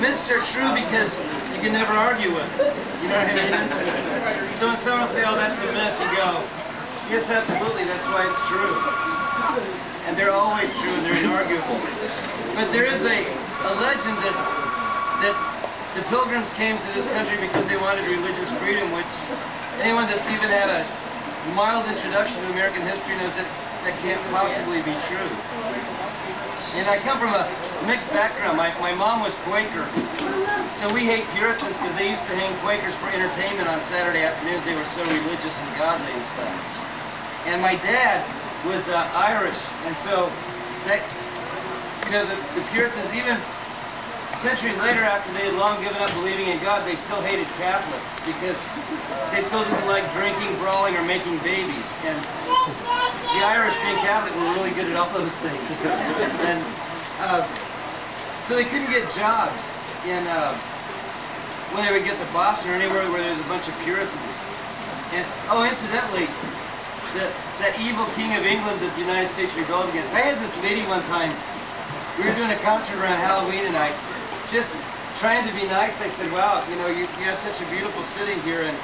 myths are true because you can never argue with it. You know what I mean? So when someone will say, oh, that's a myth, you go, yes, absolutely, that's why it's true. And they're always true and they're inarguable. But there is a legend that the Pilgrims came to this country because they wanted religious freedom, which anyone that's even had a mild introduction to American history knows that that can't possibly be true. And I come from a mixed background. My mom was Quaker, so we hate Puritans because they used to hang Quakers for entertainment on Saturday afternoons. They were so religious and godly and stuff. And my dad was Irish, and so that, you know, the Puritans, even centuries later, after they had long given up believing in God, they still hated Catholics because they still didn't like drinking, brawling, or making babies. And the Irish, being Catholic, were really good at all those things. And so they couldn't get jobs in when they would get to Boston or anywhere where there was a bunch of Puritans. And oh, incidentally, that evil king of England that the United States rebelled against. I had this lady one time. We were doing a concert around Halloween, and I just trying to be nice. I said, wow, you know, you have such a beautiful city here, and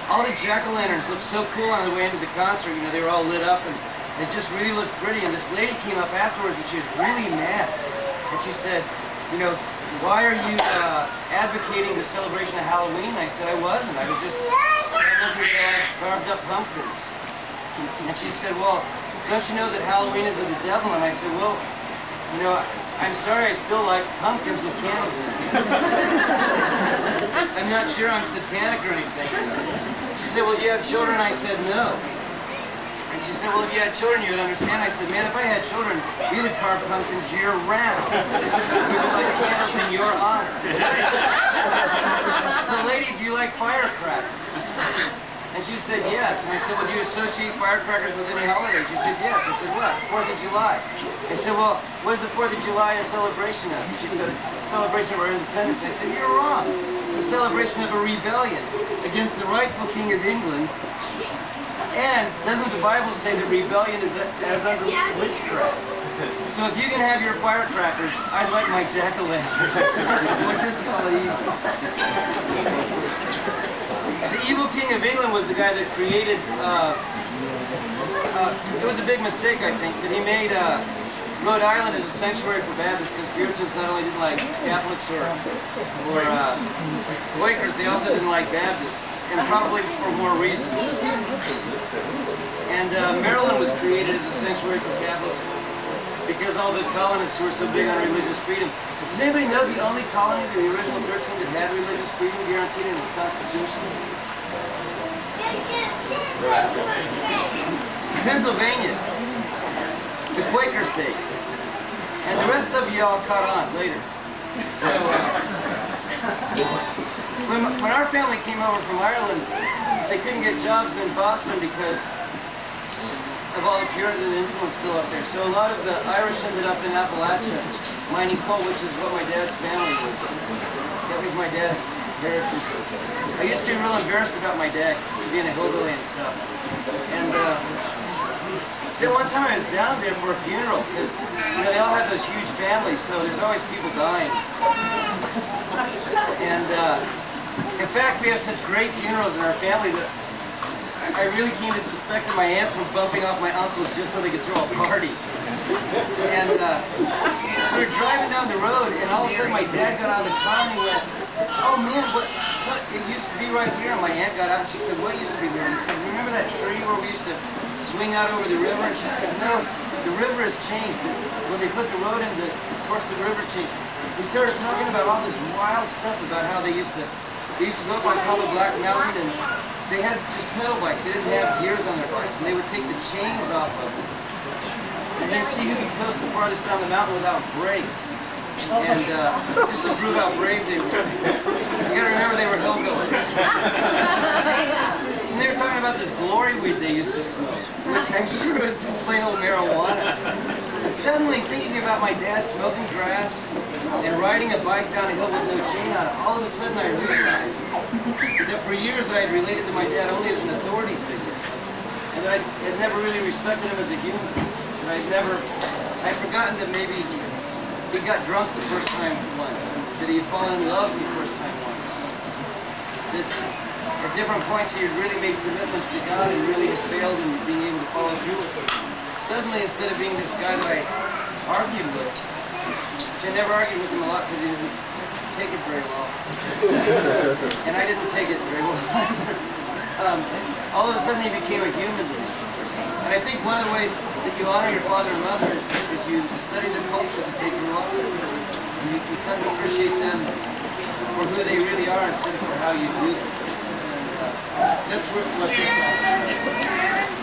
all the jack-o'-lanterns look so cool on the way into the concert. You know, they were all lit up, and it just really looked pretty. And this lady came up afterwards, and she was really mad. And she said, you know, why are you advocating the celebration of Halloween? I said, I wasn't. I was just looking at carved up pumpkins. And she said, well, don't you know that Halloween is of the devil? And I said, well, you know, I'm sorry, I still like pumpkins with candles in them. I'm not sure I'm satanic or anything. She said, well, do you have children? I said, no. And she said, well, if you had children, you would understand. I said, man, if I had children, we would carve pumpkins year-round. We would light candles in your honor. So, lady, do you like firecrackers? And she said, yes. And I said, well, do you associate firecrackers with any holiday? She said, yes. I said, what? 4th of July. I said, well, what is the 4th of July a celebration of? She said, it's a celebration of our independence. I said, you're wrong. It's a celebration of a rebellion against the rightful king of England. And doesn't the Bible say that rebellion is as unto witchcraft? So if you can have your firecrackers, I'd like my jack-o'-lantern. We'll just call it evil. The evil king of England was the guy that created, it was a big mistake, I think, but he made Rhode Island as a sanctuary for Baptists because Puritans not only didn't like Catholics or Quakers, they also didn't like Baptists, and probably for more reasons. And Maryland was created as a sanctuary for Catholics because all the colonists who were so big on religious freedom. Does anybody know the only colony of the original 13 that had religious freedom guaranteed in its constitution? Pennsylvania, the Quaker state. And the rest of you all caught on later. So, when our family came over from Ireland, they couldn't get jobs in Boston because of all the Puritan influence still up there. So a lot of the Irish ended up in Appalachia mining coal, which is what my dad's family was. That was my dad's heritage. I used to be real embarrassed about my dad being a hillbilly and stuff. And then one time I was down there for a funeral because, you know, they all have those huge families, so there's always people dying. And in fact, we have such great funerals in our family that I really came to suspect that my aunts were bumping off my uncles just so they could throw a party. And we were driving down the road, and all of a sudden my dad got on the car and he went, oh man, it used to be right here. And my aunt got out and she said, what used to be there? And he said, remember that tree where we used to swing out over the river? And she said, no, the river has changed. When they put the road in, of course the river changed. We started talking about all this wild stuff about how they used to go up on Cabo Black Mountain, and they had just pedal bikes. They didn't have gears on their bikes, and they would take the chains off of them. And then see who could coast the farthest down the mountain without brakes. And just to prove how brave they were. You gotta remember they were hillbillies. And they were talking about this glory weed they used to smoke, which I'm sure was just plain old marijuana. And suddenly thinking about my dad smoking grass and riding a bike down a hill with no chain on it, all of a sudden I realized that for years I had related to my dad only as an authority figure. And that I had never really respected him as a human. And I'd never I'd forgotten that maybe he got drunk the first time once, and that he had fallen in love the first time once. That at different points he had really made commitments to God and really had failed in being able to follow through with it. Suddenly, instead of being this guy that I argued with, which I never argued with him a lot because he didn't take it very well, and I didn't take it very well either, all of a sudden he became a human to me. And I think one of the ways that you honor your father and mother is you study the culture that they grew up with. And you kind of appreciate them for who they really are instead of for how you do them. And that's what this song is.